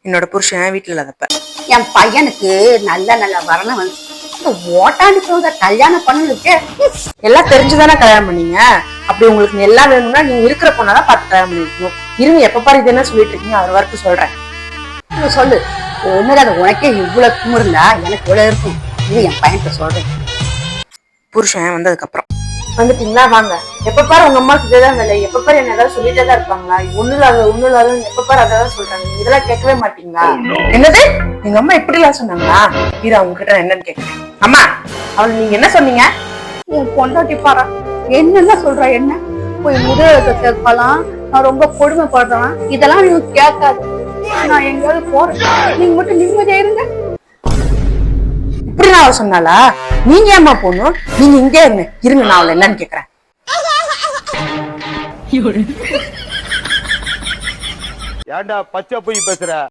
என்னோட புருஷன் வீட்டுல இல்லாதப்ப. என் பையனுக்கு நல்ல நல்ல வரணும் வந்து ஓட்டாண்டி போத கல்யாணம் பண்ணு. எல்லாம் தெரிஞ்சுதானே கல்யாணம் பண்ணீங்க. அப்படி உங்களுக்கு எல்லாம் வேணும்னா நீங்க இருக்கிற பொண்ணாதான் பார்த்து கல்யாணம் பண்ணிருக்கணும். இருங்க, எப்ப பாரு இது என்ன சொல்லிட்டு இருக்கீங்க, அவர் வரைக்கும் சொல்றேன். சொல்லு ஒண்ணுல அது உனக்கே இவ்வளவு குமுறுந்தா எனக்கு இவ்வளவு இருக்கும். இது என் பையன்கிட்ட சொல்றேன். புருஷன் வந்ததுக்கு அப்புறம் வந்துட்டீங்களா, வாங்க. எப்ப பாரு உங்க அம்மாவுக்கு இதேதான் வேலை. எப்ப பாரு என்ன ஏதாவது சொல்லிட்டே தான் இருப்பாங்களா? ஒண்ணு இல்லாத எப்ப பாரு அதான் சொல்றாங்க. இதெல்லாம் கேட்கவே மாட்டீங்களா? என்னது, எங்க அம்மா இப்படி எல்லாம் சொன்னாங்களா? இது அவங்க கிட்ட என்னன்னு கேட்கிறேன். அம்மா, அவள் நீங்க என்ன சொன்னீங்க? உன் பொண்டாட்டி பாரா என்னென்ன சொல்ற, என்ன போய் முதலத்தை கேட்கலாம், நான் ரொம்ப கொடுமைப்படுறேன், இதெல்லாம் நீங்க கேட்காது. நான் எங்கேயாவது போறேன், நீங்க மட்டும் நிம்மதியா இருங்க. இப்படிலாம் அவ சொன்னாலா? நீங்க ஏமா போகணும்? நீங்க இங்கே இருங்க, நான் அவளை என்னன்னு கேக்குறேன். ஏன்டா பச்சை போய் பேசுற?